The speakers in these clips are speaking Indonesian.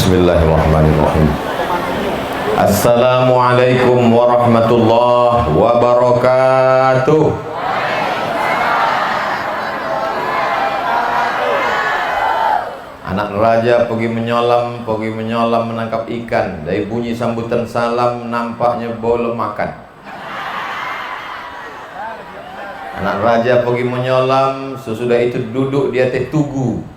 Bismillahirrahmanirrahim. Assalamualaikum warahmatullahi wabarakatuh. Anak raja pergi menyolam menangkap ikan. Dari bunyi sambutan salam nampaknya belum makan. Anak raja pergi menyolam, sesudah itu duduk di atas tugu.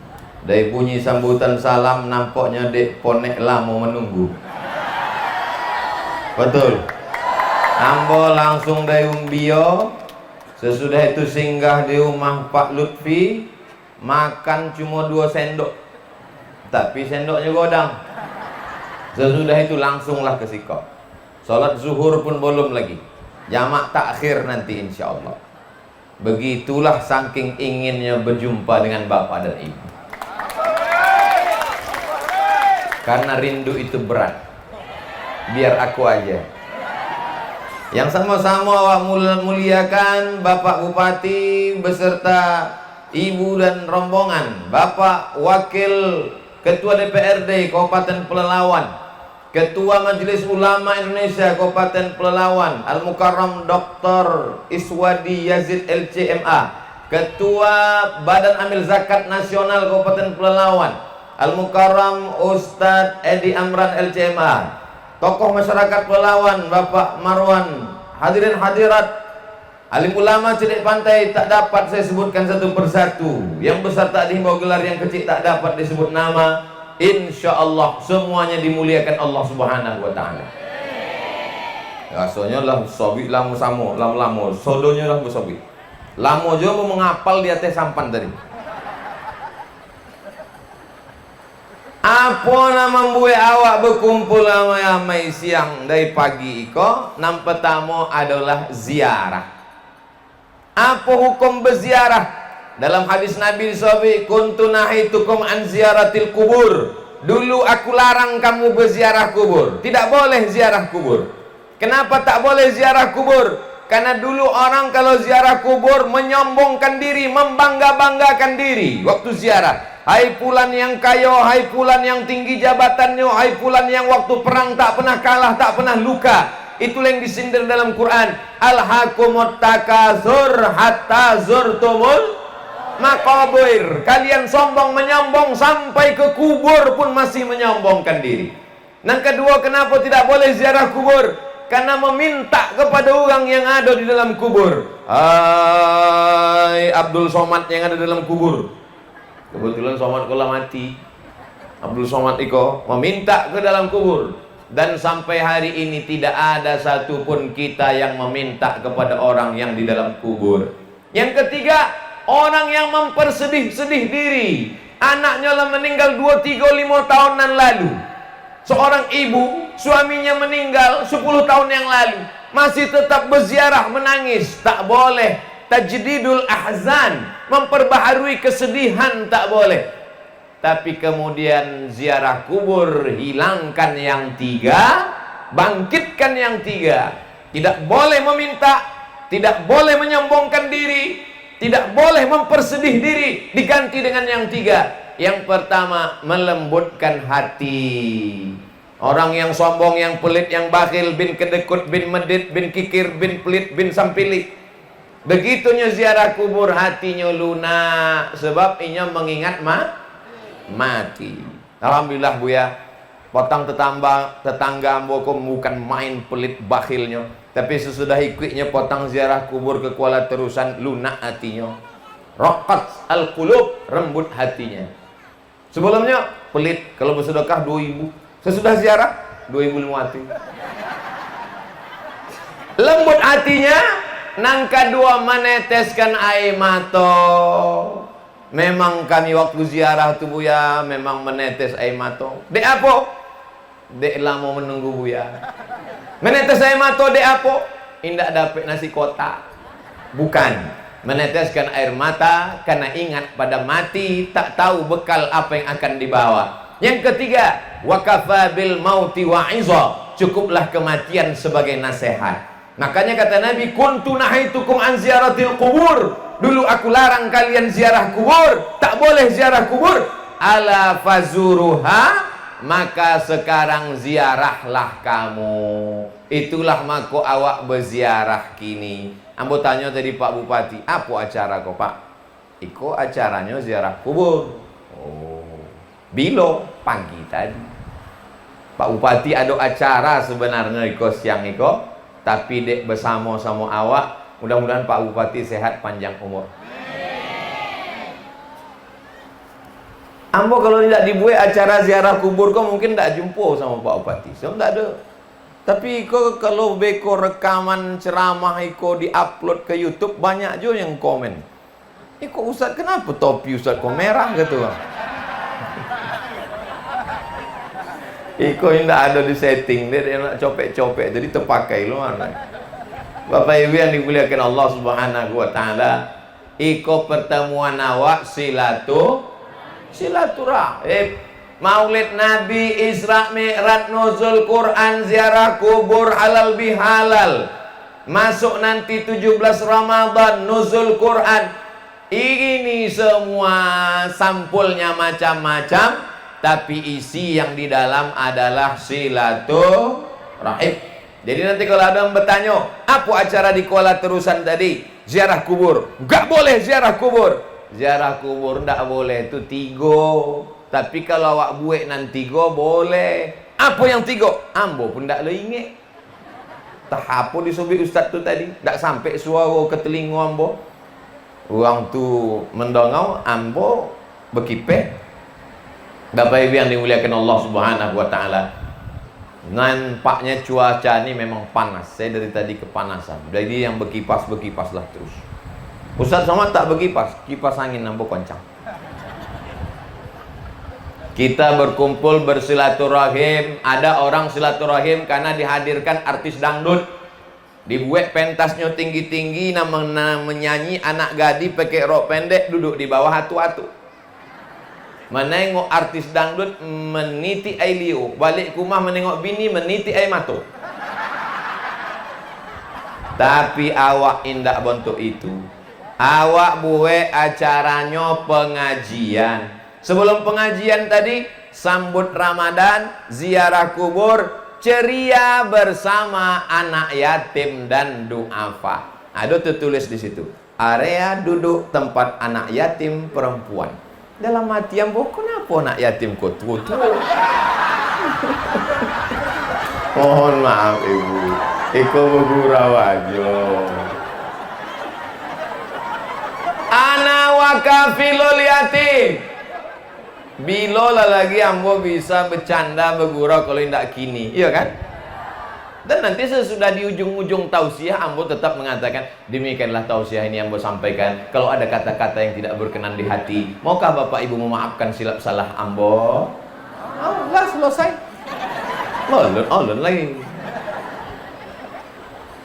Dari bunyi sambutan salam nampaknya dek ponek lama menunggu. Betul. Ambo langsung dari umbio. Sesudah itu singgah di rumah Pak Lutfi. Makan cuma 2 sendok, tapi sendoknya godang. Sesudah itu langsunglah ke sikap. Sholat zuhur pun belum lagi, jamak takhir nanti insya Allah. Begitulah saking inginnya berjumpa dengan bapak dan ibu. Karena rindu itu berat. Biar aku aja. Yang sama-sama awak muliakan Bapak Bupati beserta Ibu dan rombongan, Bapak Wakil Ketua DPRD Kabupaten Pelalawan, Ketua Majelis Ulama Indonesia Kabupaten Pelalawan, Al-Mukarram Dr. Iswadi Yazid LCMA, Ketua Badan Amil Zakat Nasional Kabupaten Pelalawan, Al-Mukarram Ustadz Edi Amran LCMA, tokoh masyarakat Pelalawan Bapak Marwan, hadirin hadirat, alim ulama Cilik Pantai tak dapat saya sebutkan satu persatu. Yang besar tak dihimbau gelar, yang kecil tak dapat disebut nama. Insya Allah semuanya dimuliakan Allah Subhanahu wa Ta'ala. Rasanya lah sobi lamu samo lamu sodonya lah sobi lamu juga mau mengapal di atas sampan tadi. Apa nama buat awak berkumpul ramai-ramai siang dari pagi iko? Nam pertama adalah ziarah. Apa hukum berziarah? Dalam hadis Nabi SAW, kuntu nahitukum an ziaratil kubur. Dulu aku larang kamu berziarah kubur. Tidak boleh ziarah kubur. Kenapa tak boleh ziarah kubur? Karena dulu orang kalau ziarah kubur menyombongkan diri, membangga-banggakan diri waktu ziarah. Hai fulan yang kaya, hai fulan yang tinggi jabatannya, hai fulan yang waktu perang tak pernah kalah, tak pernah luka. Itulah yang disindir dalam Quran. Alhaqumut takasur hatta zurtumul maqabir. Kalian sombong menyombong sampai ke kubur pun masih menyombongkan diri. Yang kedua, kenapa tidak boleh ziarah kubur? Karena meminta kepada orang yang ada di dalam kubur. Hai Abdul Somad yang ada di dalam kubur. Kebetulan Somad kala mati. Abdul Somad iko meminta ke dalam kubur. Dan sampai hari ini tidak ada satupun kita yang meminta kepada orang yang di dalam kubur. Yang ketiga, orang yang mempersedih-sedih diri. Anaknya lah meninggal 2, 3, 5 tahunan lalu. Seorang ibu, suaminya meninggal 10 tahun yang lalu, masih tetap berziarah menangis. Tak boleh. Tajdidul ahzan, memperbaharui kesedihan tak boleh. Tapi kemudian ziarah kubur, hilangkan yang 3, bangkitkan yang 3. Tidak boleh meminta, tidak boleh menyombongkan diri, tidak boleh mempersedih diri, diganti dengan yang 3. Yang pertama, melembutkan hati. Orang yang sombong, yang pelit, yang bakhil, bin kedekut, bin medit, bin kikir, bin pelit, bin sampilik, begitunya ziarah kubur hatinya lunak. Sebab inya mengingat mati. Alhamdulillah bu ya, potong tetangga ambo bukan main pelit bakhilnya. Tapi sesudah ikutnya potong ziarah kubur ke Kuala Terusan, lunak hatinya. Raqat al-qulub, rembut hatinya. Sebelumnya pelit, kalau bersedekah 2.000. Sesudah ziarah 2.000 hati. Lembut hatinya. Nang kedua, meneteskan air mata. Memang kami waktu ziarah tu buya memang menetes air mata. Dek apa? Dek lama menunggu buya. Menetes air mata dek apa? Indak dapat nasi kotak. Bukan. Meneteskan air mata karena ingat pada mati, tak tahu bekal apa yang akan dibawa. Yang ketiga, wakafa bil mauti wa'iza. Cukuplah kematian sebagai nasihat. Makanya kata Nabi, kuntu nahitukum an ziaratil kubur. Dulu aku larang kalian ziarah kubur. Tak boleh ziarah kubur. Ala fazuruha maka sekarang ziarahlah kamu. Itulah mako awak berziarah kini. Ambo tanya tadi Pak Bupati, apa acara kau Pak? Iko acaranya ziarah kubur. Oh, bilo pagi tadi. Pak Bupati ada acara sebenarnya iko siang iko, tapi dek bersama-sama awak. Mudah-mudahan Pak Bupati sehat panjang umur. Ambo kalau tidak dibuat acara ziarah kubur kau mungkin tak jumpa sama Pak Bupati. So tak ada. Tapi kau kalau beko rekaman ceramah iko diupload ke YouTube banyak juga yang komen. Iko Ustaz kenapa topi Ustaz kau merah gitu? Iko tidak ada di setting dia nak copek-copek jadi terpakai lu mana. Bapak Ibu yang dimuliakan Allah Subhanahu wa taala, iko pertemuan awak silaturahim, Maulid Nabi, Isra Mi'raj, nuzul Quran, ziarah kubur, halal bihalal. Masuk nanti 17 Ramadan, nuzul Quran. Ini semua sampulnya macam-macam, tapi isi yang di dalam adalah silaturahim. Jadi nanti kalau ada yang bertanya, apa acara di Kuala Terusan tadi? Ziarah kubur. Enggak boleh ziarah kubur. Ziarah kubur enggak boleh, itu 3. Tapi kalau awak buat nanti 3 boleh. Apa yang 3? Ambo pun enggak lo ingat. Tak apa disobek ustaz tu tadi. Tak sampai suara ke telinga ambo. Orang tu mendongau, ambo berkipeh. Bapak Ibu yang dimuliakan Allah Subhanahu wa taala. Nampaknya cuaca ini memang panas. Saya dari tadi kepanasan. Jadi yang berkipas-berkipaslah terus. Ustaz Somad tak berkipas, kipas angin nampak kencang. Kita berkumpul bersilaturahim. Ada orang silaturahim karena dihadirkan artis dangdut. Dibuat pentasnya tinggi-tinggi, menyanyi anak gadi pakai rok pendek duduk di bawah hatu-hatu. Menengok artis dangdut meniti air liu, balik ke rumah menengok bini meniti air mata. Tapi awak indak bentuk itu. Awak buat acaranya pengajian. Sebelum pengajian tadi sambut Ramadan, ziarah kubur, ceria bersama anak yatim dan duafa. Ada tertulis di situ. Area duduk tempat anak yatim perempuan. Dalam hati ambo, kenapa nak yatim kotor? Mohon maaf ibu, iko bergurau aja. Ana wakafilul yatim. Bila lagi ambo bisa bercanda bergurau kalau tidak kini, iya kan? Dan nanti sesudah di ujung-ujung tausiah, ambo tetap mengatakan, demikianlah tausiah ini ambo sampaikan. Kalau ada kata-kata yang tidak berkenan di hati, maukah Bapak Ibu memaafkan silap salah ambo? Oh, lah selesai. Olun lagi.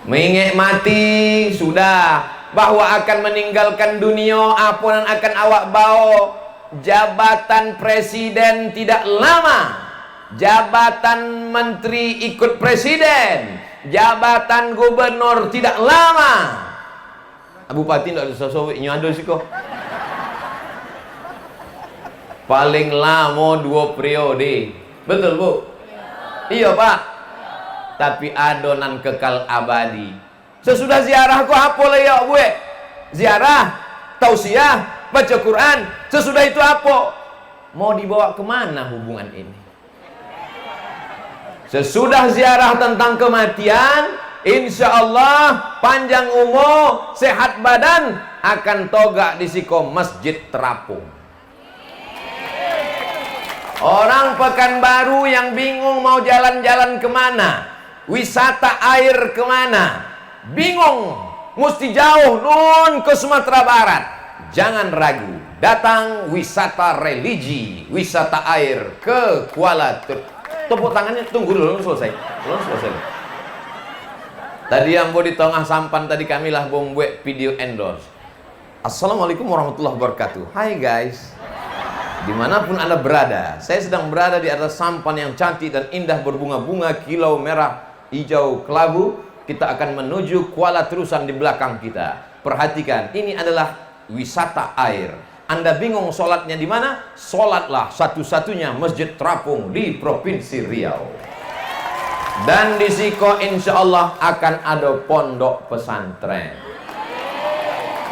Mengingat mati, sudah. Bahwa akan meninggalkan dunia, apa yang akan awak bawa. Jabatan presiden tidak lama. Jabatan menteri ikut presiden, jabatan gubernur tidak lama. Bupati tidak ada sesuatu ini ada sih kok. Paling lama 2 periode. Betul Bu? Iya Pak. Tapi adonan kekal abadi. Sesudah ziarah kok apa lah ya Bu? Ziarah, tausiah, baca Quran. Sesudah itu apa? Mau dibawa kemana hubungan ini? Sesudah ziarah tentang kematian, insya Allah panjang umur, sehat badan, akan togak di siko masjid terapung. Orang Pekanbaru yang bingung mau jalan-jalan kemana, wisata air kemana, bingung, mesti jauh nun ke Sumatera Barat. Jangan ragu, datang wisata religi, wisata air ke Kuala Terusan. Tepuk tangannya, tunggu dulu, selesai. Tadi ambo di tengah sampan tadi kamilah membuat video endorse. Assalamualaikum warahmatullahi wabarakatuh. Hai guys, dimanapun Anda berada, saya sedang berada di atas sampan yang cantik dan indah berbunga-bunga kilau merah hijau kelabu. Kita akan menuju Kuala Terusan di belakang kita. Perhatikan, ini adalah wisata air. Anda bingung sholatnya di mana? Sholatlah satu-satunya masjid terapung di Provinsi Riau. Dan di Siko insya Allah akan ada pondok pesantren.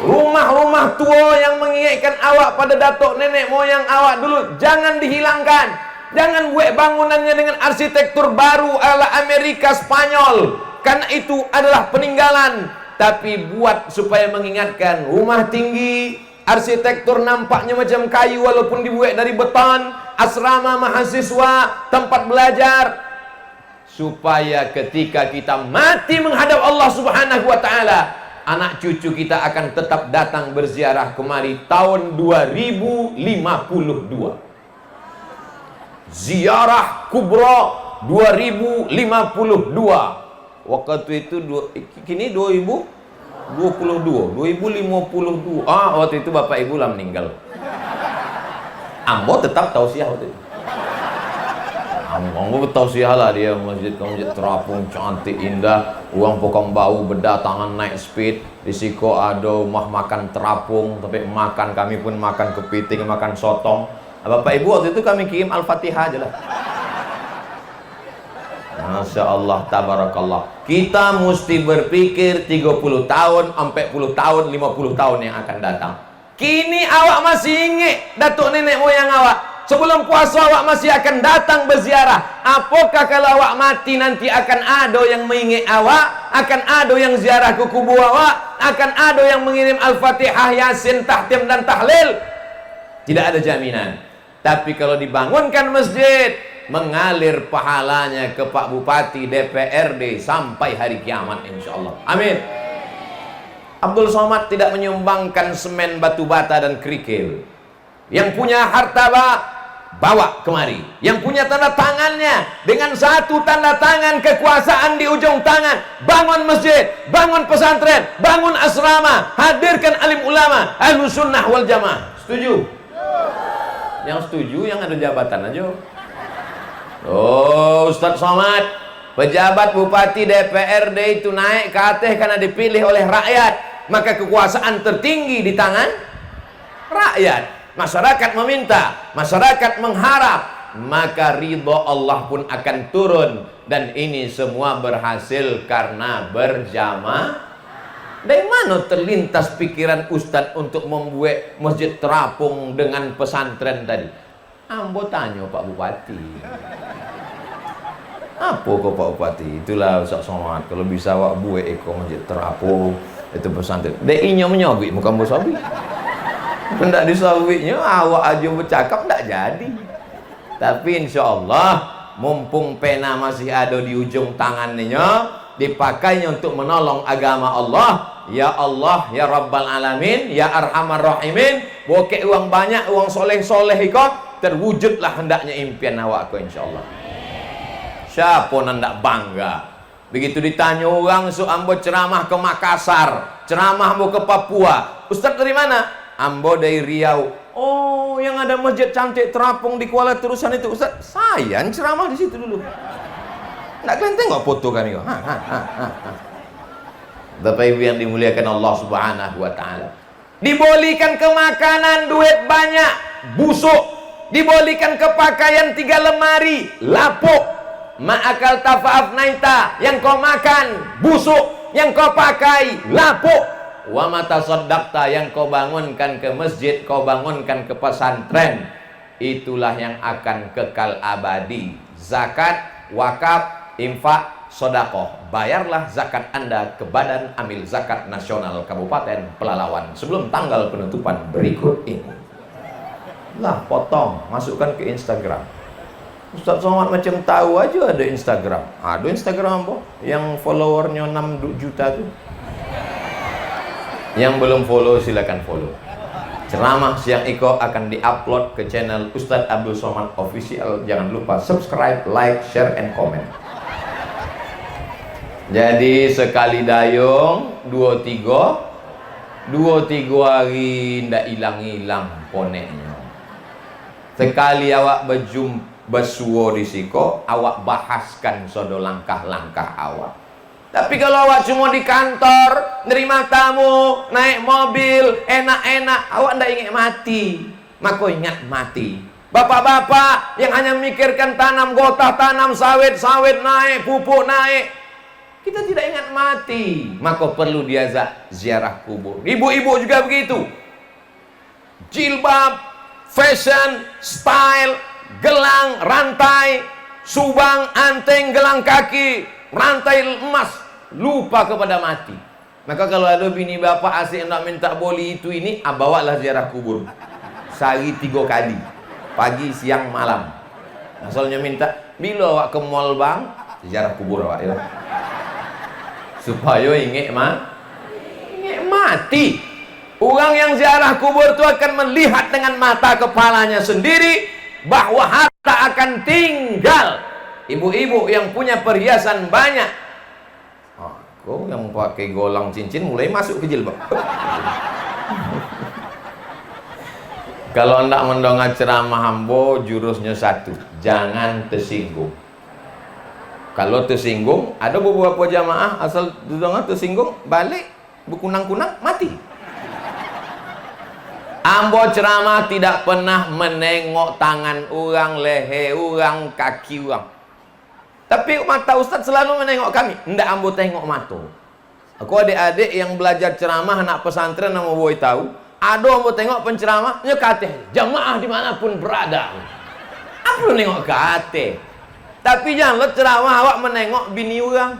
Rumah-rumah tua yang mengingatkan awak pada datuk nenek moyang awak dulu, jangan dihilangkan. Jangan buat bangunannya dengan arsitektur baru ala Amerika Spanyol, karena itu adalah peninggalan. Tapi buat supaya mengingatkan rumah tinggi, arsitektur nampaknya macam kayu walaupun dibuat dari beton, asrama mahasiswa, tempat belajar, supaya ketika kita mati menghadap Allah Subhanahu wa taala, anak cucu kita akan tetap datang berziarah kemari tahun 2052. Ziarah kubra 2052. Waktu itu kini 2022, 2052. Waktu itu bapak ibu lah meninggal. Ambo tetap tausiah waktu itu. Ambo tausiah lah dia masjid terapung cantik indah, uang pokong bau berdatangan naik speed. Di Siko ada rumah makan terapung, tapi makan kami pun makan kepiting, makan sotong. Bapak ibu waktu itu kami kirim Al-Fatihah aja lah. Masya Allah, tabarakallah. Kita mesti berpikir 30 tahun, 40 tahun, 50 tahun yang akan datang. Kini awak masih ingat datuk nenek moyang awak. Sebelum puasa awak masih akan datang berziarah. Apakah kalau awak mati nanti akan ada yang mengingat awak, akan ada yang ziarah ke kubur awak, akan ada yang mengirim Al-Fatihah, Yasin, Tahtim dan Tahlil? Tidak ada jaminan. Tapi kalau dibangunkan masjid, mengalir pahalanya ke Pak Bupati, DPRD sampai hari kiamat insya Allah. Amin. Abdul Somad tidak menyumbangkan semen, batu bata dan kerikil. Yang punya harta bawa kemari. Yang punya tanda tangannya, dengan satu tanda tangan kekuasaan di ujung tangan, bangun masjid, bangun pesantren, bangun asrama, hadirkan alim ulama, ahlus sunnah wal jamaah. Setuju? Yang setuju yang ada jabatan aja. Oh, Ustadz Somad, pejabat bupati DPRD itu naik ke atas karena dipilih oleh rakyat, maka kekuasaan tertinggi di tangan rakyat. Masyarakat meminta, masyarakat mengharap, maka ridho Allah pun akan turun. Dan ini semua berhasil karena berjamaah. Dari mana terlintas pikiran Ustadz untuk membuat masjid terapung dengan pesantren tadi? Ambo tanya Pak Bupati. Apa kok Pak Bupati? Itulah Ustadz Somad. Kalau bisa awak buat masjid terapung, itu pesantren. DI-nya menyabik, bukan bersabik. Tidak disabiknya, awak aja bercakap tidak jadi. Tapi insya Allah, mumpung pena masih ada di ujung tangannya, dipakainya untuk menolong agama Allah. Ya Allah, ya Rabbal Alamin, ya Arhamar Rahimin. Bokek uang banyak, uang soleh-soleh ikut, terwujudlah hendaknya impian awak insya Allah. Siapa nak bangga? Begitu ditanya orang, so ambo ceramah ke Makassar, ceramah mau ke Papua. Ustaz dari mana? Ambo dari Riau. Oh, yang ada masjid cantik terapung di Kuala Terusan itu. Ustaz, saya ceramah di situ dulu. Nggak kalian tengok foto kami kok. Bapak Ibu yang dimuliakan Allah Subhanahu wa taala. Dibolikan ke makanan duit banyak, busuk. Dibolikan ke pakaian 3 lemari, lapuk. Ma'akal tafa'af naita, yang kau makan busuk, yang kau pakai lapuk. Wa mata soddakta, yang kau bangunkan ke masjid, kau bangunkan ke pesantren, itulah yang akan kekal abadi. Zakat, wakaf, infak, sodakoh. Bayarlah zakat Anda ke Badan Amil Zakat Nasional Kabupaten Pelalawan sebelum tanggal penutupan berikut ini. Lah, potong, masukkan ke Instagram. Ustadz Somad macam tahu aja ada Instagram. Ada Instagram apa? Yang followernya 6 juta tuh. Yang belum follow silakan follow. Ceramah siang Iko akan diupload ke channel Ustadz Abdul Somad Official. Jangan lupa subscribe, like, share, and comment. Jadi sekali dayung 23 hari ndak hilang-hilang poneknya. Sekali awak berjumpa bersuo di Siko, awak bahaskan sodo langkah-langkah awak. Tapi kalau awak cuma di kantor, nerima tamu, naik mobil, enak-enak, awak ndak ingat mati. Maka ingat mati. Bapak-bapak yang hanya mikirkan tanam gotah, tanam sawit, sawit naik, pupuk naik, kita tidak ingat mati. Maka perlu dia ziarah kubur. Ibu-ibu juga begitu. Jilbab, fashion, style, gelang, rantai, subang, anteng, gelang kaki, rantai emas, lupa kepada mati. Maka kalau ada bini bapak asyik nak minta boli itu ini, bawalah ziarah kubur. Sehari 3 kali, pagi, siang, malam. Asalnya minta, bila awak ke mall bang, ziarah kubur awak ya. Supaya ingat mati. Orang yang ziarah kubur itu akan melihat dengan mata kepalanya sendiri bahwa harta akan tinggal. Ibu-ibu yang punya perhiasan banyak, aku yang pakai golang cincin mulai masuk ke jilbab. Kalau hendak mendongak ceramah hambo, jurusnya satu, jangan tersinggung. Kalau tersinggung, ada beberapa jamaah asal dongak tersinggung, balik berkunang-kunang, mati. Ambo ceramah tidak pernah menengok tangan orang, leher orang, kaki orang. Tapi mata ustaz selalu menengok kami. Ndak ambo tengok mata. Aku adik-adik yang belajar ceramah anak pesantren nama boy tahu. Ada ambo tengok penceramah, nyekateh jamaah dimanapun berada. Apa lu nengok kate? Tapi janganlah ceramah awak menengok bini orang.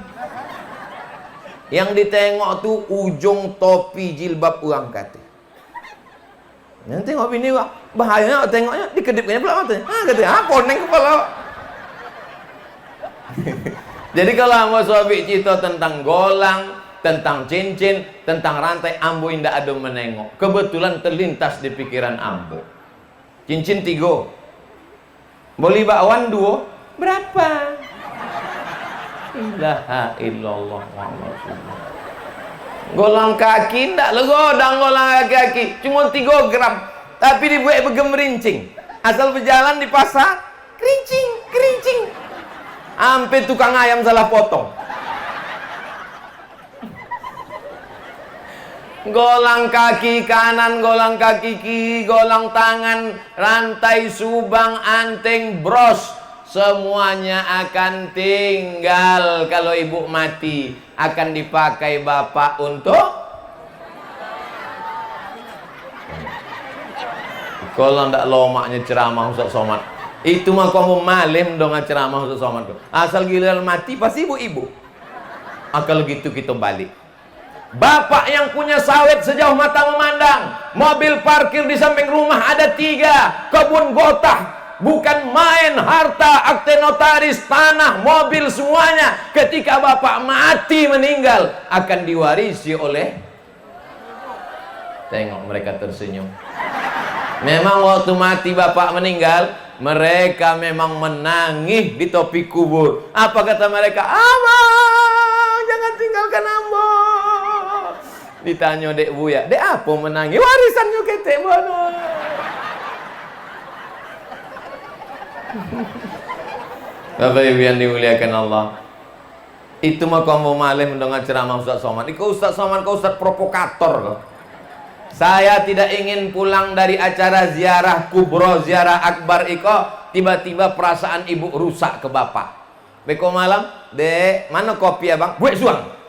Yang ditengok tu ujung topi jilbab orang kate. Nanti tengok bini orang, bahayanya tengoknya dikedipkannya pula matanya. Katanya, koneng kepala. Jadi kalau ambo suami cerita tentang golang, tentang cincin, tentang rantai, ambo indah ada menengok. Kebetulan terlintas di pikiran ambo. Cincin 3, beli bakwan 2, berapa? Ilaha illallah Muhammad Rasulullah. Golang kaki ndak legodang, golang kaki cuma 3 gram, tapi dibuat bergemerincing. Asal berjalan di pasar, kerincing, kerincing. Sampai tukang ayam salah potong. Golang kaki kanan, golang kaki kiri, golang tangan, rantai, subang, anteng, bros, semuanya akan tinggal. Kalau ibu mati, akan dipakai bapak untuk kalau ndak lomaknya ceramah Ustaz Somad. Itu mah kamu malim dong ceramah Ustaz Somad. Asal giliran mati pasti ibu-ibu. Kalau gitu kita balik. Bapak yang punya sawit sejauh mata memandang, mobil parkir di samping rumah ada 3, kebun gotah, bukan main, harta, akte notaris, tanah, mobil, semuanya ketika bapak mati meninggal akan diwarisi oleh. Tengok mereka tersenyum. Memang waktu mati bapak meninggal, mereka memang menangis di topi kubur. Apa kata mereka? Abang, jangan tinggalkan ambo. Ditanya dek Buya, dek apa menangis? Warisannya ketek mana? Bapak Ibu yang dimuliakan Allah, itu mah kamu malih mendengar ceramah Ustaz Somad. Kau Ustaz Somad, kau Ustaz provokator kau. Saya tidak ingin pulang dari acara ziarah kubro, ziarah akbar iko, tiba-tiba perasaan ibu rusak ke bapak. Beko malam, dek, mana kopi abang? Buat suang.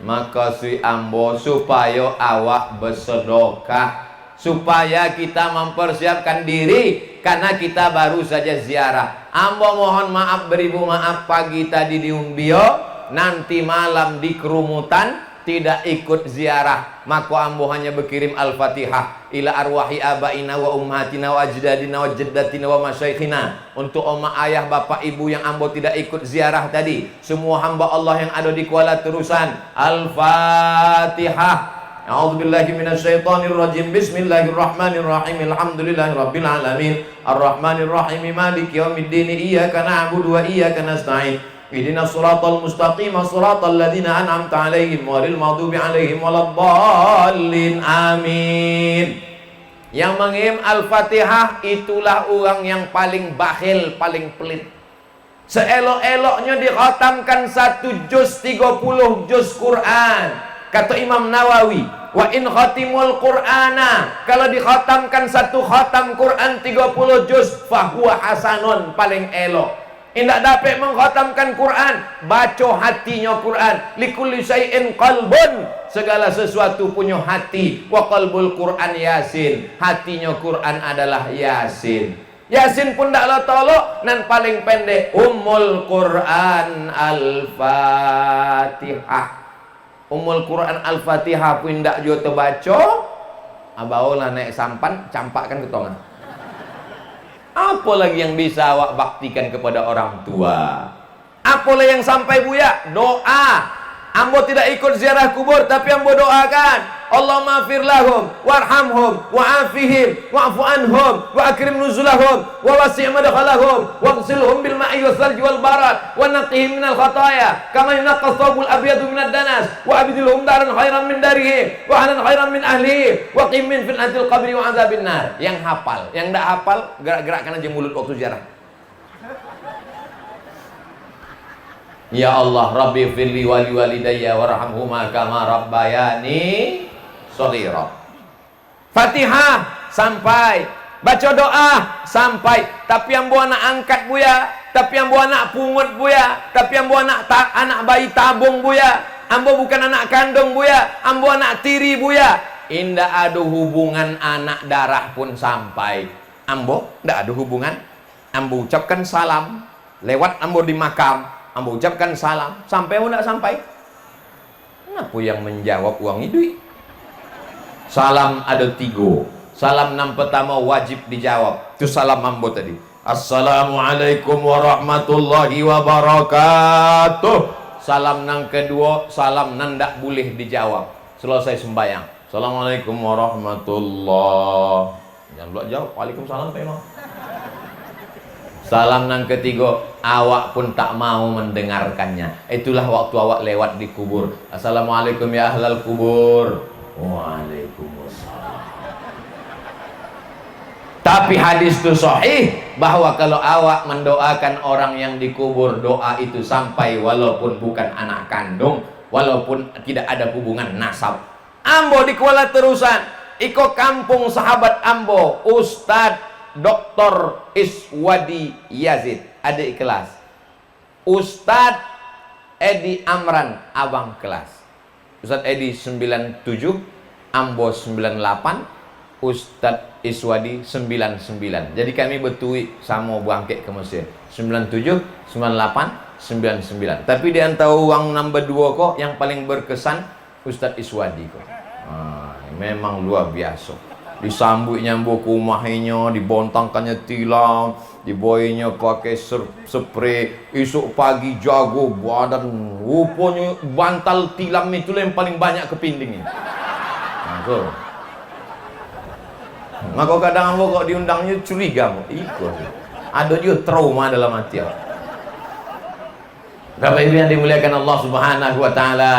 Maka sui ambo supaya awak bersedekah, supaya kita mempersiapkan diri, karena kita baru saja ziarah. Ambo mohon maaf beribu maaf pagi tadi di Umbio, nanti malam di kerumutan tidak ikut ziarah. Maka ambo hanya berkirim Al-Fatihah ila arwahi abaina wa ummatina wa ajdadina wa jaddatina wa masyaikhina, untuk oma ayah bapak ibu yang ambo tidak ikut ziarah tadi, semua hamba Allah yang ada di Kuala Terusan. Al-Fatihah. A'udzubillahi minasyaitonirrajim. Bismillahirrahmanirrahim. Alhamdulillahirabbil alamin. Arrahmanirrahim. Maliki yaumiddin. Iyyaka na'budu wa iyyaka nasta'in. Ihdinas siratal mustaqim, siratal ladzina an'amta 'alaihim ghairil maghdubi 'alaihim waladdallin. Amin. Yang mengirim Al-Fatihah itulah orang yang paling bakhil, paling pelit. Seelok-eloknya dikhatamkan 1 juz 30 juz Quran. Kata Imam Nawawi, wa in khatimul Qur'ana, kalau dikhatamkan 1 khatam Quran 30 juz, fahuwa hasanun, paling elok. Indak dapat mengkhatamkan Quran, baca hatinya Quran. Likulli syai'in qalbun, segala sesuatu punya hati. Wa qalbul Quran Yasin, hatinya Quran adalah Yasin. Yasin pun taklah tolok, nan paling pendek Ummul Quran Al-Fatihah. Ummul Quran Al-Fatihah pun ndak jo terbaca, abaolah naik sampan campakkan ke tongan. Apa lagi yang bisa awak baktikan kepada orang tua? Apalah yang sampai buya? Doa. Ambo tidak ikut ziarah kubur, tapi ambo doakan, Allahumma fir lahum warhamhum wa'afihim wa'fu anhum wa akrim nuzulahum wa wasi' madkhalahum waghsilhum bil ma'i was salji wal barad wa naqihim minal khataya kama yunqqa thawbul abyadu minad danas wa abdilhum daran khairan min darihim wa ahlan khairan min ahlihim wa qim min fitnatil qabri wa azabin nar. Yang hafal, yang tidak hafal gerak-gerakkan aja mulut waktu ziarah. Ya Allah, Rabbi firli wali walidayya warhamhuma kama rabbayani shaghira. Fatihah sampai, baca doa sampai, tapi yang buat anak angkat buya, tapi yang buat anak pungut buya, tapi yang buat anak bayi tabung buya, ambo bukan anak kandung buya, ambo anak tiri buya. Indah ada hubungan anak darah pun sampai. Ambo ndak ada hubungan. Ambo ucapkan salam lewat ambo di makam. Ambo ucapkan salam, sampai atau tidak sampai? Kenapa yang menjawab uang duit? Salam ada 3. Salam yang pertama wajib dijawab. Itu salam ambo tadi. Assalamualaikum warahmatullahi wabarakatuh. Salam yang kedua, salam yang tidak boleh dijawab. Selesai sembahyang. Assalamualaikum warahmatullahi. Jangan lupa jawab. Waalaikumsalam. Salam yang ketiga, awak pun tak mau mendengarkannya. Itulah waktu awak lewat di kubur. Assalamualaikum ya ahlal kubur. Waalaikumsalam. Tapi hadis itu sahih bahwa kalau awak mendoakan orang yang dikubur, doa itu sampai walaupun bukan anak kandung, walaupun tidak ada hubungan nasab. Ambo di Kuala Terusan, iko kampung sahabat ambo, Ustadz Dr. Iswadi Yazid, adik kelas. Ustadz Edi Amran, abang kelas. Ustadz Edi 97, ambo 98, Ustadz Iswadi 99. Jadi kami bertui sama bangkit ke Mesir. 97, 98, 99. Tapi di antara uang nombor 2 kok yang paling berkesan Ustadz Iswadi kok. Memang luar biasa. Disambut nyambut ke rumahnya, dibontangkannya tilam, diboinya pakai spray. Esok pagi jago badan, rupanya bantal tilam itu yang paling banyak kepindingnya. Maka kadang ambo kok diundangnya curiga, ikut. Ada juga trauma dalam hati. Bapak Ibu yang dimuliakan Allah Subhanahu wa taala.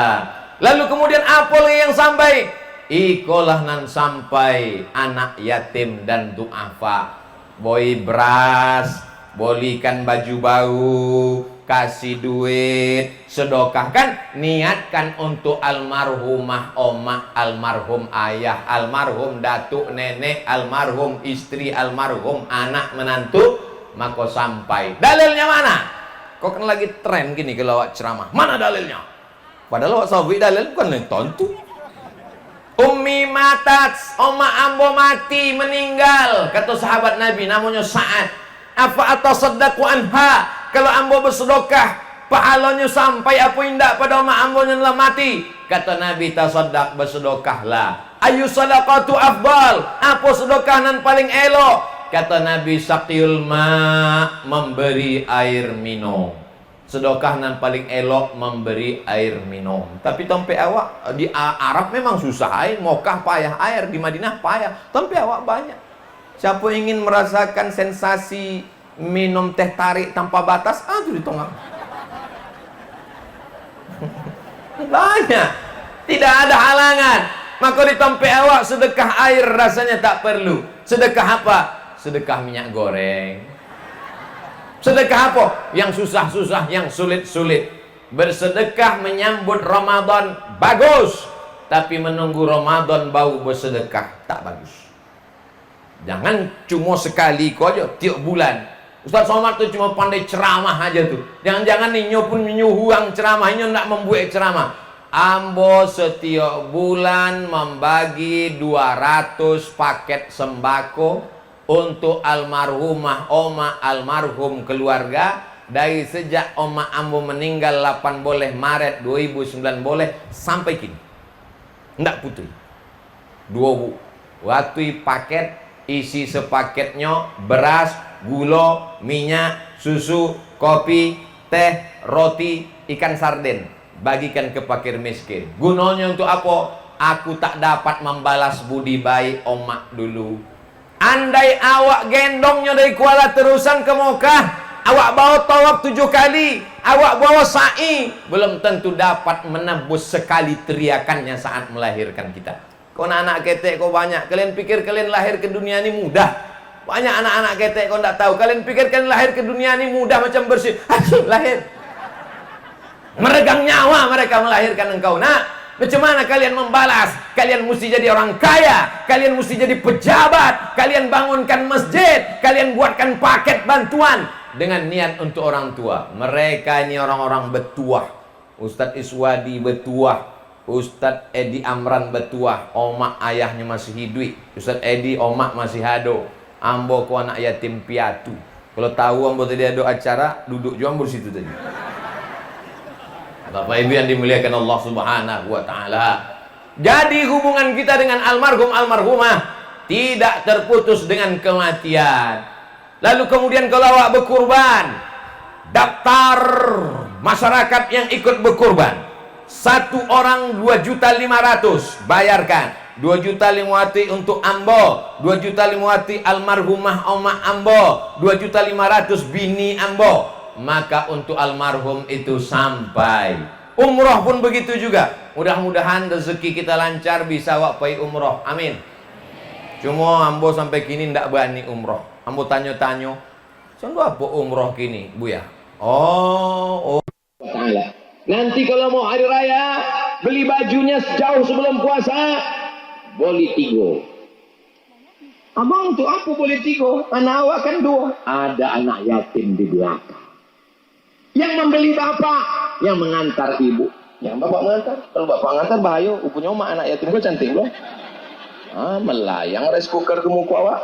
Lalu kemudian apa lagi yang sampai? Ikolah nan sampai anak yatim dan duafa. Boi beras, bolikan baju baru, kasih duit, sedekahkan, niatkan untuk almarhumah oma, almarhum ayah, almarhum datuk nenek, almarhum istri, almarhum anak menantu, maka sampai. Dalilnya mana? Kok kan lagi tren gini kalau awak ceramah. Mana dalilnya? Padahal awak sahabat dalil bukan tentu. Ummi matat, oma ambo mati, meninggal. Kata sahabat Nabi namanya Sa'ad. Apa atasaddaqu anha? Kalau ambo bersedekah, pahalanya sampai apa indak pada oma ambo yang telah mati? Kata Nabi, tasaddaq, bersedekahlah. Ayu sadaqatu afdal? Apa sedekah yang paling elok? Kata Nabi, saqiyul ma, memberi air minum. Sedekah yang paling elok memberi air minum. Tapi tempe awak di Arab memang susah air, Mekah payah air, di Madinah payah. Tempe awak banyak. Siapa ingin merasakan sensasi minum teh tarik tanpa batas, itu di tengah. Banyak. Tidak ada halangan. Maka di tempe awak sedekah air rasanya tak perlu. Sedekah apa? Sedekah minyak goreng. Sedekah apa? Yang susah-susah, yang sulit-sulit. Bersedekah menyambut Ramadan bagus, tapi menunggu Ramadan bau bersedekah tak bagus. Jangan cuma sekali kau aja tiap bulan. Ustaz Somad tuh cuma pandai ceramah aja tuh. Jangan-jangan nih pun menyuhuang ceramahnya nak membuat ceramah. Ambo setiap bulan membagi 200 paket sembako untuk almarhumah oma almarhum keluarga. Dari sejak oma ambo meninggal 8 Maret 2009 sampai kini ndak putih. 2 waktu paket isi sepaketnya beras, gula, minyak, susu, kopi, teh, roti, ikan sarden. Bagikan ke fakir miskin. Gunanya untuk apa? Aku tak dapat membalas budi baik omak dulu. Andai awak gendongnya dari Kuala Terusan ke Mekah, awak bawa tawaf 7 kali, awak bawa sa'i, belum tentu dapat menebus sekali teriakannya saat melahirkan kita. Kau anak ketek kau banyak. Kalian pikir kalian lahir ke dunia ini mudah? Banyak anak-anak ketek kau tidak tahu. Kalian pikir kalian lahir ke dunia ini mudah macam bersih? Lahir. Meregang nyawa mereka melahirkan engkau. Nah, macam mana kalian membalas? Kalian mesti jadi orang kaya, kalian mesti jadi pejabat, kalian bangunkan masjid, kalian buatkan paket bantuan dengan niat untuk orang tua. Mereka ini orang-orang betuah. Ustadz Iswadi betuah, Ustadz Edi Amran betuah, omak ayahnya masih hidup. Ustadz Edi omak masih hado. Ambo ku anak yatim piatu. Kalau tahu ambo tadi ada acara, duduk juga ambo situ tadi. Bapak Ibu yang dimuliakan Allah Subhanahu wa taala. Jadi hubungan kita dengan almarhum almarhumah tidak terputus dengan kematian. Lalu kemudian kalau awak berkurban, daftar masyarakat yang ikut berkurban. 1 orang 2.500.000 bayarkan. 2.500.000 untuk ambo, 2.500.000 almarhumah oma ambo, 2.500.000 bini ambo. Maka untuk almarhum itu sampai. Umroh pun begitu juga. Mudah-mudahan rezeki kita lancar bisa wak pai umroh. Amin. Cuma ambo sampai kini ndak berani umroh. Ambo tanya-tanya, "Contoh apa umroh kini, Bu ya?" Oh. Nanti kalau mau hari raya, beli bajunya jauh sebelum puasa, boleh 3. Abang untuk apa boleh 3? Anak awak kan 2. Ada anak yatim di belakang. Yang membeli bapak, yang mengantar ibu. Yang bapak mengantar, kalau bapak mengantar bahaya. Punya mak anak yatim gue cantik loh. Melayang rice cooker ke muka awak.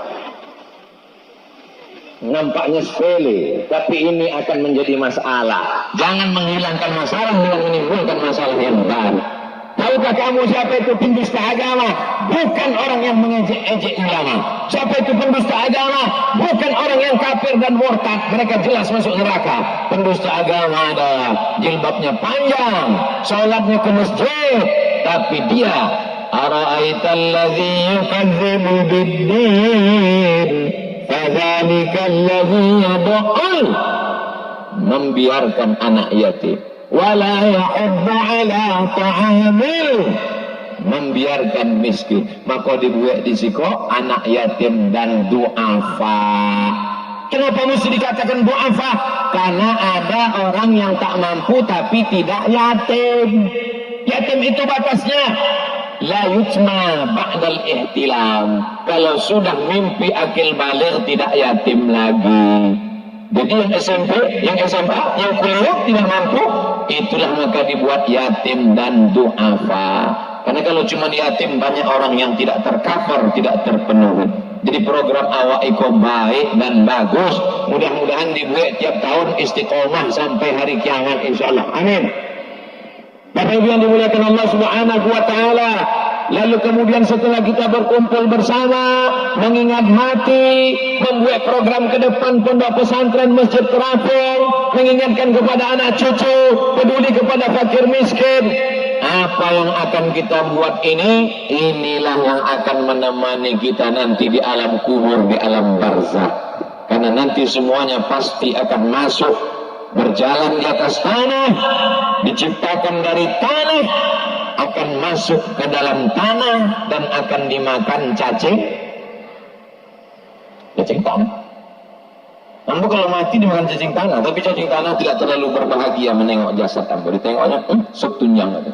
Nampaknya sepele, tapi ini akan menjadi masalah. Jangan menghilangkan masalah dengan menimbulkan masalah yang baru. Tahukah kamu siapa itu pendusta agama? Bukan orang yang mengejek-ejek ulama. Siapa itu pendusta agama? Bukan orang yang kafir dan murtad. Mereka jelas masuk neraka. Pendusta agama adalah jilbabnya panjang, sholatnya ke masjid, tapi dia ara'aital ladzi yukadzibu bid-din fadzalikal ladzi yad'ul, membiarkan anak yatim, wala yahuddu ala ta'amil, membiarkan miskin. Maka dibuat di siko anak yatim dan du'afa. Kenapa mesti dikatakan du'afa? Karena ada orang yang tak mampu tapi tidak yatim. Yatim itu batasnya la yutma ba'dal ihtilam. Kalau sudah mimpi akil baligh tidak yatim lagi. Jadi yang SMP, yang SMA, yang kuliah tidak mampu, itulah maka dibuat yatim dan du'afa. Karena kalau cuma yatim banyak orang yang tidak tercover, tidak terpenuhi. Jadi program awak iko baik dan bagus. Mudah-mudahan dibuat tiap tahun istiqomah sampai hari kiamat insyaallah. Amin. Bapak Ibu yang dimuliakan Allah Subhanahu wa taala. Lalu kemudian setelah kita berkumpul bersama, mengingat mati, membuat program ke depan pondok pesantren Masjid Terapung, mengingatkan kepada anak cucu, peduli kepada fakir miskin. Apa yang akan kita buat ini, inilah yang akan menemani kita nanti di alam kubur, di alam barzakh. Karena nanti semuanya pasti akan masuk, berjalan di atas tanah, diciptakan dari tanah, akan masuk ke dalam tanah dan akan dimakan cacing tanah. Ambo kalau mati dimakan cacing tanah, tapi cacing tanah tidak terlalu berbahagia menengok jasad Ambo. Ditengoknya, sok tunjang ada.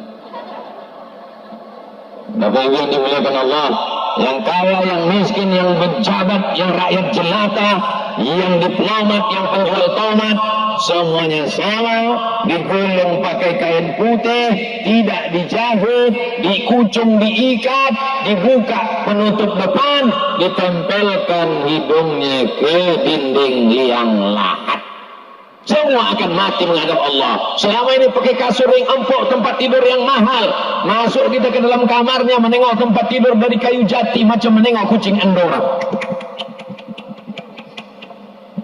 Bapak Ibu yang dimuliakan Allah, yang kaya, yang miskin, yang pejabat, yang rakyat jelata, yang diplomat, yang penjual tomat, semuanya sama, digulung pakai kain putih, tidak dijahit, dikucung, diikat, dibuka penutup depan, ditempelkan hidungnya ke dinding liang lahat. Semua akan mati menghadap Allah. Selama ini pakai kasur yang empuk, tempat tidur yang mahal, masuk kita ke dalam kamarnya menengok tempat tidur dari kayu jati macam menengok kucing Andorra.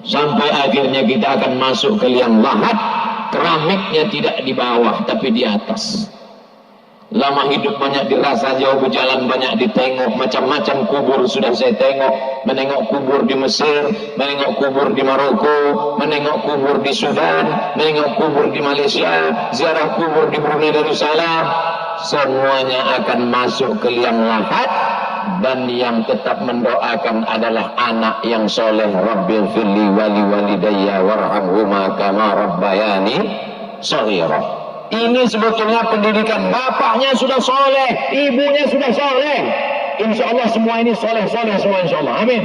Sampai akhirnya kita akan masuk ke liang lahat, keramiknya tidak di bawah tapi di atas. Lama hidup banyak dirasa, jauh berjalan banyak ditengok, macam-macam kubur sudah saya tengok. Menengok kubur di Mesir, menengok kubur di Maroko, menengok kubur di Sudan, menengok kubur di Malaysia, ziarah kubur di Brunei Darussalam. Semuanya akan masuk ke liang lahat, dan yang tetap mendoakan adalah anak yang soleh. Rabbil firli wali walidayya warhamhuma kama rabbayani shaghira. Ini sebetulnya pendidikan. Bapaknya sudah soleh, ibunya sudah soleh. Insya Allah semua ini soleh-soleh semua, insya Allah. Amin.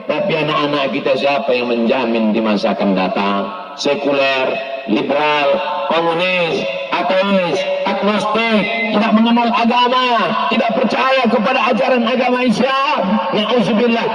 Tapi anak-anak kita siapa yang menjamin di masa akan datang? Sekuler, liberal, komunis, ateis, agnostik, tidak mengenal agama, tidak percaya kepada ajaran agama Islam. Na'udzubillah.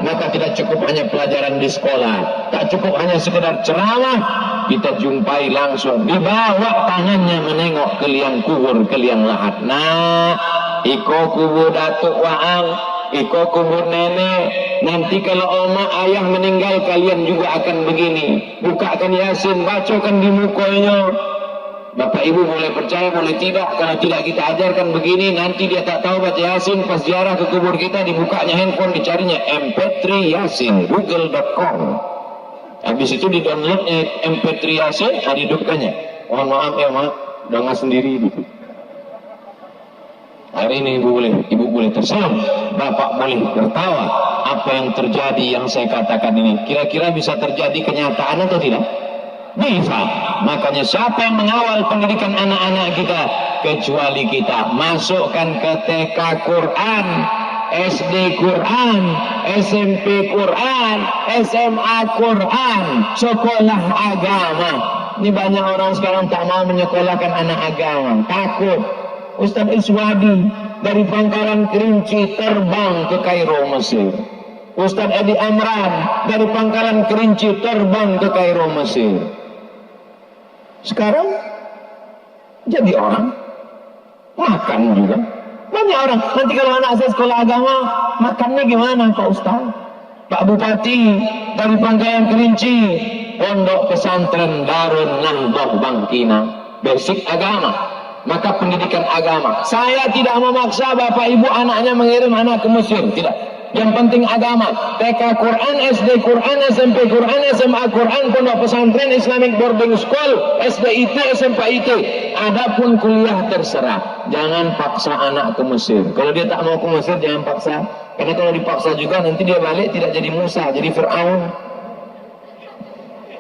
Maka tidak cukup hanya pelajaran di sekolah, tak cukup hanya sekedar ceramah. Kita jumpai langsung, dibawa tangannya menengok ke liang kubur, ke liang lahat. Nah, iko kubur datuk waang, iko kubur nenek. Nanti kalau oma ayah meninggal, kalian juga akan begini. Bukakan Yasin, bacakan di mukanya. Bapak Ibu boleh percaya, boleh tidak. Kalau tidak kita ajarkan begini, nanti dia tak tahu baca Yasin. Pas ziarah ke kubur kita, dibukanya handphone, dicarinya MP3 Yasin, google.com. Habis itu di-downloadnya MP3 Yasin, dihidupkannya. Mohon maaf ya, dengar sendiri gitu. Hari ini ibu boleh tersenyum, bapak boleh tertawa. Apa yang terjadi yang saya katakan ini, kira-kira bisa terjadi kenyataan atau tidak? Bisa. Makanya siapa yang mengawal pendidikan anak-anak kita kecuali kita? Masukkan ke TK Quran, SD Quran, SMP Quran, SMA Quran, sekolah agama. Ini banyak orang sekarang tak mau menyekolahkan anak agama, takut. Ustaz Iswadi dari Pangkalan Kerinci terbang ke Kairo, Mesir. Ustaz Edi Amran dari Pangkalan Kerinci terbang ke Kairo, Mesir. Sekarang jadi orang makan juga. Banyak orang. Nanti kalau anak saya sekolah agama, makannya gimana Pak Ustaz? Pak Bupati dari Pangkalan Kerinci, Pondok Pesantren Darun Nahdoh Bangkina, basic agama. Maka pendidikan agama. Saya tidak memaksa bapak ibu anaknya mengirim anak ke Mesir, tidak. Yang penting agama. TK Quran, SD Quran, SMP Quran, SMA Quran, Pondok Pesantren, Islamic Boarding School, SDIT, SMPIT. Adapun kuliah terserah. Jangan paksa anak ke Mesir. Kalau dia tak mau ke Mesir, jangan paksa. Karena kalau dipaksa juga nanti dia balik tidak jadi Musa, jadi Fir'aun.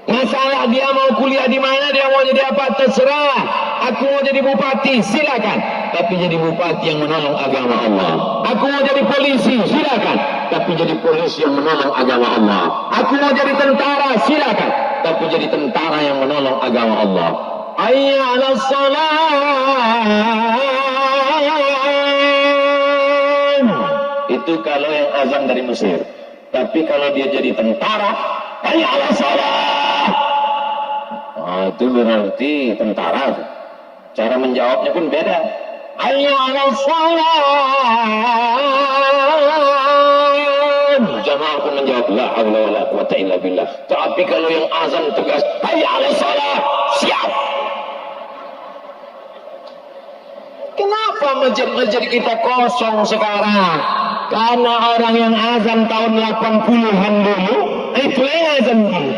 Masalah dia mau kuliah di mana, dia mau jadi apa, terserah. Aku mau jadi bupati, silakan. Tapi jadi bupati yang menolong agama Allah. Aku mau jadi polisi, silakan. Tapi jadi polisi yang menolong agama Allah. Aku mau jadi tentara, silakan. Tapi jadi tentara yang menolong agama Allah. Hayya 'alas shalah. Itu kalau yang azan dari Mesir. Tapi kalau dia jadi tentara, hayya 'alas shalah. Itu berarti tentara. Cara menjawabnya pun beda. Hayya 'alas shalah. Jamaah pun menjawab la haula wala quwata illa billah. Tapi kalau yang azan tegas, hayya 'alas shalah, siap. Kenapa masjid-masjid kita kosong sekarang? Karena orang yang azan tahun 80-an dulu, itu yang azan dulu.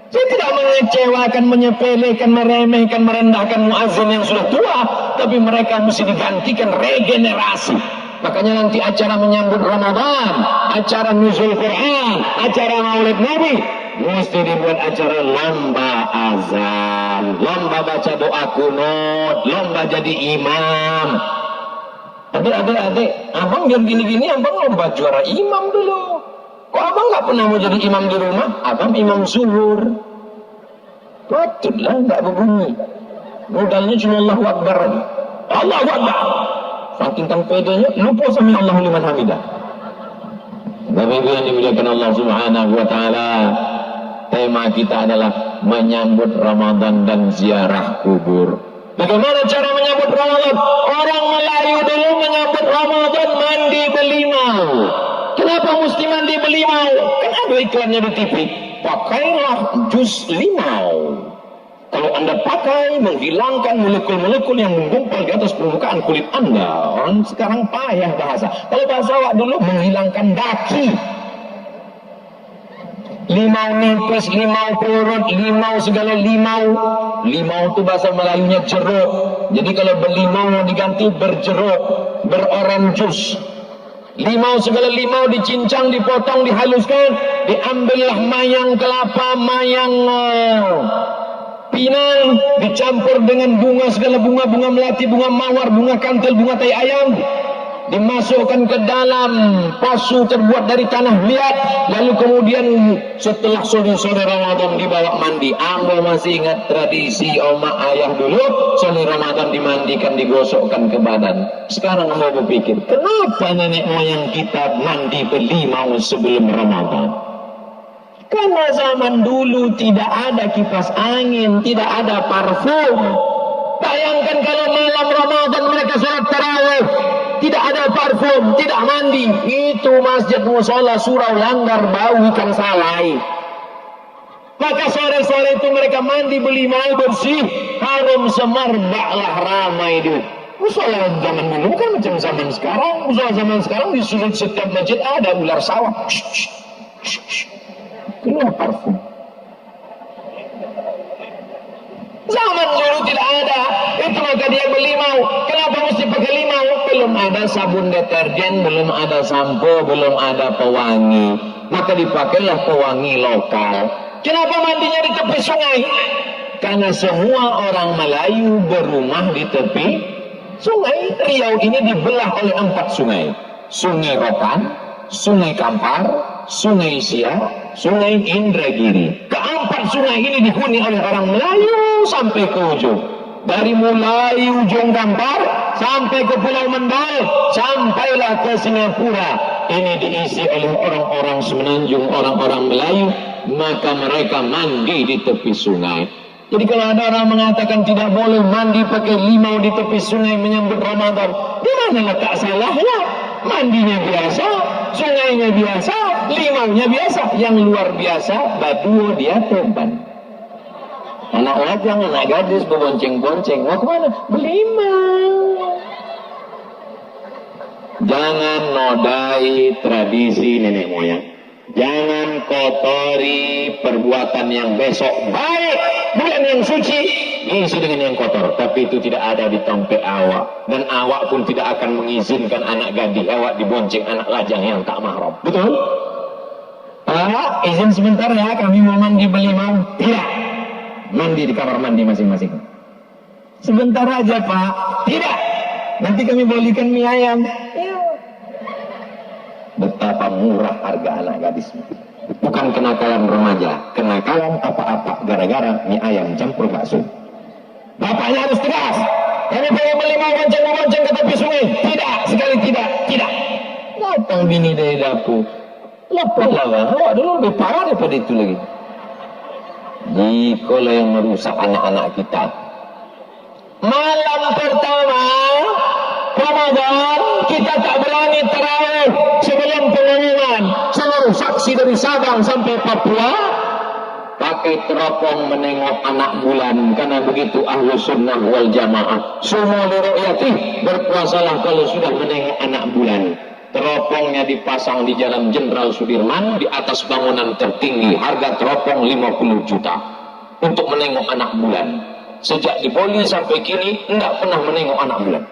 Saya tidak mengecewakan, menyepelekan, meremehkan, merendahkan muazzin yang sudah tua, tapi mereka mesti digantikan regenerasi. Makanya nanti acara menyambut Ramadan, acara nuzul Quran, acara Maulid Nabi, mesti dibuat acara lomba azan, lomba baca doa kunut, lomba jadi imam. Adik, abang biar gini-gini, abang lomba juara imam dulu. Kok abang nggak pernah mau jadi imam di rumah? Abang imam zuhur. Patutlah nggak berbunyi. Modalnya cuma Allahu Akbar aja. Allahu Akbar. Saking kan pedenya, lupa sama Allahu liman hamidah. Bapak-ibu yang dimuliakan Allah Subhanahu wa taala, tema kita adalah menyambut Ramadan dan ziarah kubur. Bagaimana cara menyambut Ramadan? Orang Melayu dulu menyambut Ramadan mandi belimau. Kenapa mesti mandi belimau? Kan ada iklannya di TV. Pakailah jus limau. Kalau Anda pakai, menghilangkan molekul-molekul yang menggumpal di atas permukaan kulit Anda. Orang sekarang payah bahasa. Kalau bahasa awak dulu, menghilangkan daki. Limau nipis, limau purut, limau segala limau. Limau itu bahasa Melayunya jeruk. Jadi kalau berlimau mau diganti berjeruk, beroranjus. Limau segala limau dicincang, dipotong, dihaluskan. Diambillah mayang kelapa, mayang pinang, dicampur dengan bunga segala bunga, bunga melati, bunga mawar, bunga kantel, bunga tai ayam, dimasukkan ke dalam pasu terbuat dari tanah liat, lalu kemudian setelah sore-sore Ramadan dibawa mandi. Ambo masih ingat tradisi oma ayah dulu, sore Ramadan dimandikan, digosokkan ke badan. Sekarang ambo berpikir, kenapa nenek moyang kita mandi belimau sebelum Ramadan? Karena zaman dulu tidak ada kipas angin, tidak ada parfum. Bayangkan kalau malam Ramadan mereka sholat tarawih, tidak ada parfum, tidak mandi. Itu masjid musola surau langgar bau ikan salai. Maka sore-sore itu mereka mandi belimau bersih, harum semarbaklah ramai itu. Musola zaman dulu kan macam zaman sekarang. Musola zaman sekarang di setiap masjid ada ular sawah. Keluar parfum. Zaman dulu tidak ada. Itu maka dia belimau. Kenapa mesti pakai limau? Belum ada sabun deterjen, belum ada sampo, belum ada pewangi. Maka dipakailah pewangi lokal. Kenapa mandinya di tepi sungai? Karena semua orang Melayu berumah di tepi sungai. Riau ini dibelah oleh 4 sungai. Sungai Rokan, Sungai Kampar, Sungai Siak, Sungai Indragiri. Keempat sungai ini dihuni oleh orang Melayu sampai ke ujung. Dari mulai ujung Kampar sampai ke Pulau Mendal, sampailah ke Singapura. Ini diisi oleh orang-orang Semenanjung, orang-orang Melayu. Maka mereka mandi di tepi sungai. Jadi kalau ada orang mengatakan tidak boleh mandi pakai limau di tepi sungai menyambut Ramadan, di mana letak salahnya? Mandinya biasa, sungainya biasa, limaunya biasa. Yang luar biasa, baduo dia teban. Anak lajang, anak gadis berbonceng-bonceng. Mau kemana? Belimau. Jangan nodai tradisi nenek moyang. Jangan kotori perbuatan yang besok baik. Bulan yang suci isi dengan yang kotor, tapi itu tidak ada di tompe awak, dan awak pun tidak akan mengizinkan anak gadis awak dibonceng anak lajang yang tak mahram. Betul? Pak, izin sebentar ya, kami mau mandi belimau. Tidak, mandi di kamar mandi masing-masing. Sebentar aja Pak. Tidak, nanti kami belikan mie ayam. Ya. Betapa murah harga anak gadismu. Bukan kenakalan remaja, kenakalan apa-apa gara-gara mie ayam campur bakso. Bapaknya harus tegas. Kami pengen beli mau bonceng ke tepi sungai. Tidak, sekali tidak, tidak. Datang bini dari dapur. Lapar-lapar, awak dulu lebih parah daripada itu lagi. Nikola yang merusak anak-anak kita. Malam pertama Ramadan kita tak berani tarawih sebelum pengumuman. Seluruh saksi dari Sabang sampai Papua pakai teropong menengok anak bulan, karena begitu ahlu sunnah wal jamaah. Semua liru'yati, berpuasalah kalau sudah menengok anak bulan. Teropongnya dipasang di Jalan Jenderal Sudirman, di atas bangunan tertinggi. Harga teropong 50 juta untuk menengok anak bulan. Sejak diboli sampai kini tidak pernah menengok anak bulan.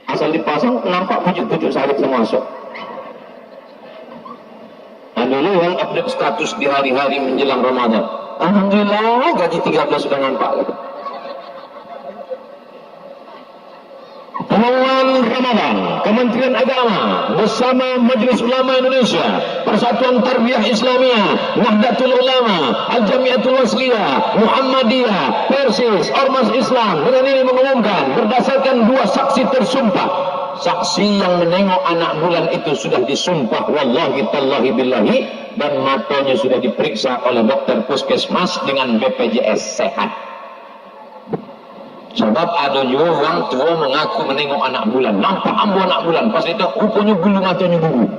Asal dipasang nampak pucuk-pucuk salib semua masuk. Ada yang update status di hari-hari menjelang Ramadan. Alhamdulillah gaji 13 sudah nampak. Pengumuman Ramadan, Kementerian Agama bersama Majelis Ulama Indonesia, Persatuan Tarbiyah Islamiyah, Nahdlatul Ulama, Al-Jamiatul Wasliyah, Muhammadiyah, Persis, Ormas Islam dengan ini mengumumkan berdasarkan dua saksi tersumpah. Saksi yang menengok anak bulan itu sudah disumpah wallahi tallahi billahi dan matanya sudah diperiksa oleh dokter puskesmas dengan BPJS sehat. Sebab ada juga orang tua mengaku menengok anak bulan, nampak ambu anak bulan, pas itu rupanya bulu matanya gugur.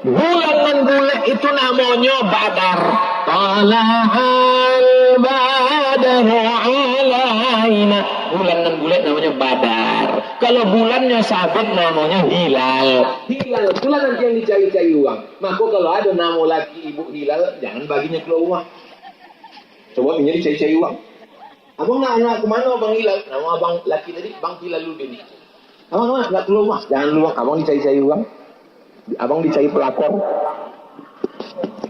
Bulan dan bulan itu namanya Badar. Tala'al Badaru alaina. Bulan dan bulan namanya Badar. Kalau bulannya sabit namanya Hilal. Hilal, bulan nanti yang dicari-cari uang. Maka kalau ada nama laki ibu Hilal, jangan baginya keluar uang. Coba menjadi cari-cari uang. Abang nak kemana Bang Hilal? Nama abang laki tadi Bang Hilaluddin. Abang nak keluar uang? Jangan luang. Abang dicari-cari uang. Abang dicari pelakor.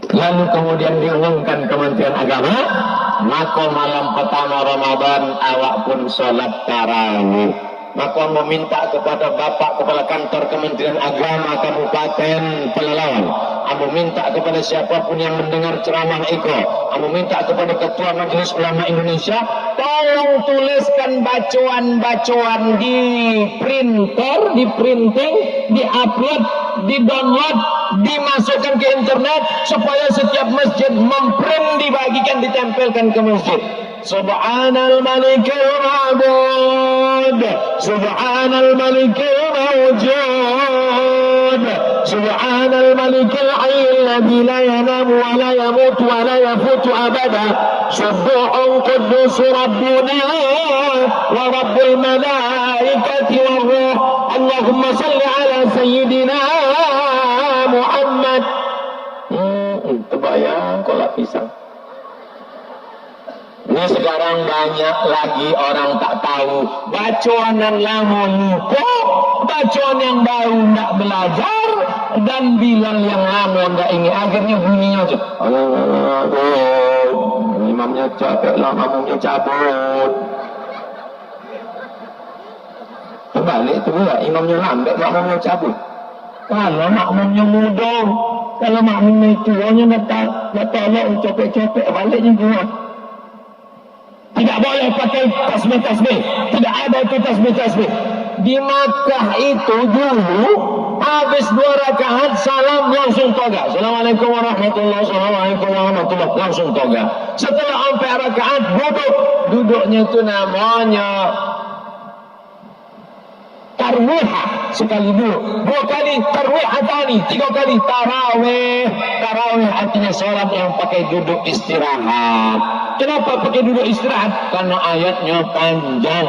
Lalu kemudian diumumkan Kementerian Agama, maka malam pertama Ramadan awak pun sholat tarawih. Maka meminta kepada Bapak Kepala Kantor Kementerian Agama Kabupaten Pelalawan, aku minta kepada siapapun yang mendengar ceramah Eko, aku minta kepada Ketua Majelis Ulama Indonesia, tolong tuliskan bacaan-bacaan di printer, di printing, di upload, di download, dimasukkan ke internet supaya setiap masjid memprint, dibagikan, ditempelkan ke masjid. Subhanal Malikil Ma'bud, Subhanal Malikil Mawjud, Subhanal Malikil Hayyil Ladzi la yanamu wa la yamutu wa la yafutu abada, Subbuhun Quddus Rabbuna wa Rabbul Malaikati war Ruh. Allahumma salli ala Sayyidina Muhammad. Terbayang kalau pisang. Ini sekarang banyak lagi orang tak tahu. Bacaan yang lama lupa, bacaan yang baru tak belajar, dan bilang yang lama tak ingat. Akhirnya bunyinya aja. Imamnya capek lah, makmumnya cabut. Terbalik tu pula, imamnya lambat, makmumnya cabut. Kalau makmumnya muda, kalau makmumnya tuanya nak tolak copek-copek baliknya kuat. Tidak boleh pakai tasbih-tasbih. Tidak ada itu tasbih-tasbih. Di Makkah itu dulu habis 2 rakaat salam langsung toga. Assalamualaikum warahmatullahi wabarakatuh. Langsung toga. Setelah 4 rakaat duduk. Duduknya itu namanya tarwihah. Sekali dulu, 2 kali tarwihatani, 3 kali tarawih. Tarawih artinya sholat yang pakai duduk istirahat. Kenapa pakai duduk istirahat? Karena ayatnya panjang,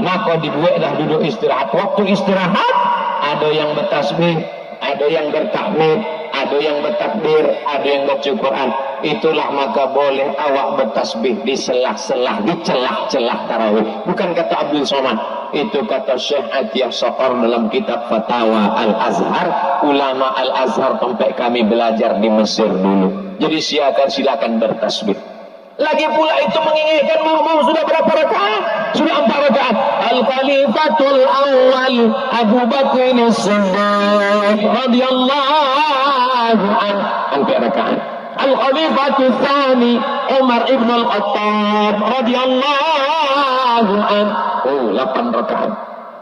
maka dibuat dah duduk istirahat. Waktu istirahat ada yang bertasbih, ada yang bertakbir, ada yang bertakbir, ada yang baca Quran. Itulah maka boleh awak bertasbih di selah-selah, di celah-celah tarawih. Bukan kata Abdul Somad, itu kata Syekh Atiyah Saqar dalam kitab Fatawa Al-Azhar. Ulama Al-Azhar sampai kami belajar di Mesir dulu. Jadi silakan bertasbih. Lagi pula itu mengingatkan makmum sudah berapa rakaat? Sudah 4 rakaat. Al-Khalifatul Awwal Abu Bakr As-Siddiq radhiyallahu anhu 4 rakaat. Al-Khalifatul Tsani Umar ibn Al-Khattab radhiyallahu anhu 8 rakaat.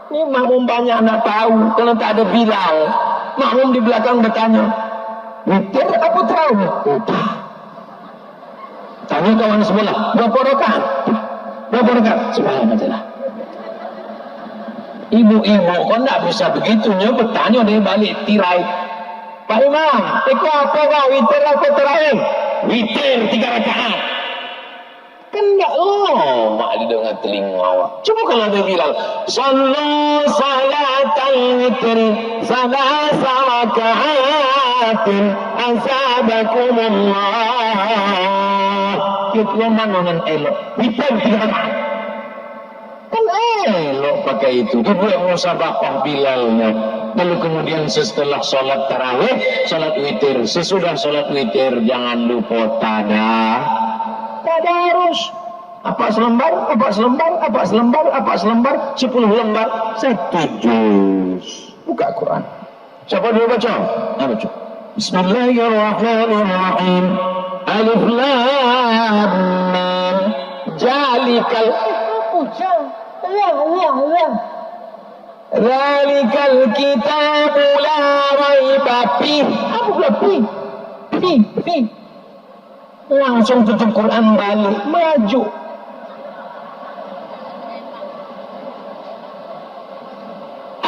Ini makmum banyak nak tahu kalau tak ada Bilal. Makmum di belakang bertanya, "Witir apa tarawih?" Udah. Tanya kawan sebelah, berapa rakaat? Berapa rakaat? Subhanallah. Ibu-ibu kau tak bisa begitunya bertanya dari balik tirai. Pak Imam, itu apa kau? Witir apa tarawih? Witir 3 rakaat. Kan tak lama di dengar telinga awak. Coba kalau dia bilang, Sallu salatal witir salasa rakaatin asabakumullah. Kita manganan elok. Witir 3 rakaat. Kan elok pakai itu. Dia buat musabaqah Bilalnya. lalu kemudian setelah sholat tarawih, sholat witir. Sesudah sholat witir jangan lupa tadarus. Apa selembar, apa selembar, apa selembar, apa selembar, 10 lembar, 1 juz. Buka Quran. Siapa dulu baca? Baca. Bismillahirrahmanirrahim. Alif lam mim. Jalikal. Zalikal kitabu la raiba fih. Apa pula fih? Fih. Langsung tutup Quran balik, maju.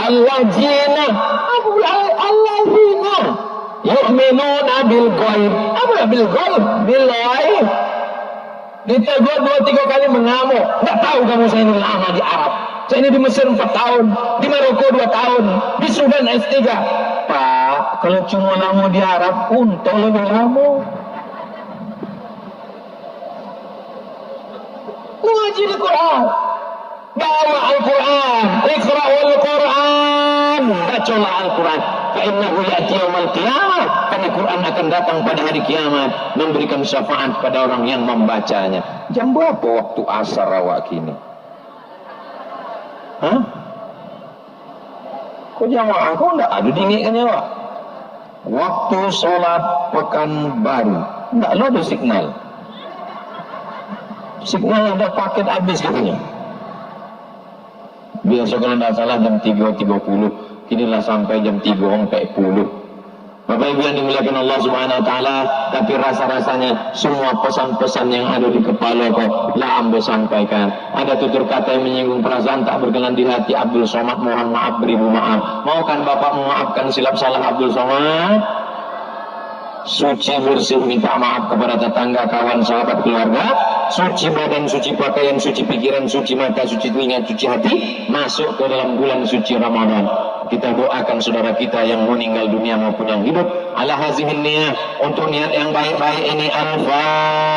Alladzina, apa pula alladzina yu'minuna bil ghaib. Apa bil ghaib? Bil ghaib. Ditegur 2-3 kali mengamuk. Enggak tahu kamu, saya ini lama di Arab. Saya ini di Mesir 4 tahun, di Maroko 2 tahun, di Sudan S3. Pak, kalau cuma lama di Arab, untung lebih lama. Mengaji di Quran, bawa Al-Quran, iqra'ul Quran, bacalah Al-Quran. Fa'innahu ya'ti yawmal qiyamah, karena Quran akan datang pada hari kiamat memberikan syafaat pada orang yang membacanya. Jam berapa waktu asar awak kini? Hah? Kok jamaah kau enggak ada dingin awak? Waktu sholat pekan baru enggak ada signal. Signal ada paket habis katanya. Biasa kalau tidak salah jam 3.30, kinilah sampai jam 3.40. Bapak Ibu yang dimuliakan Allah Subhanahu wa taala, tapi rasa-rasanya semua pesan-pesan yang ada di kepala kok lah ambo sampaikan. Ada tutur kata yang menyinggung perasaan tak berkenan di hati Abdul Somad, mohon maaf beribu maaf. Maukan Bapak memaafkan silap salah Abdul Somad? Suci bersih minta maaf kepada tetangga, kawan, sahabat, keluarga. Suci badan, suci pakaian, suci pikiran, suci mata, suci telinga, suci hati. Masuk ke dalam bulan suci Ramadan. Kita doakan saudara kita yang meninggal dunia maupun yang hidup. Ala hazihin niyah, untuk niat yang baik-baik ini. Al-Fatihah.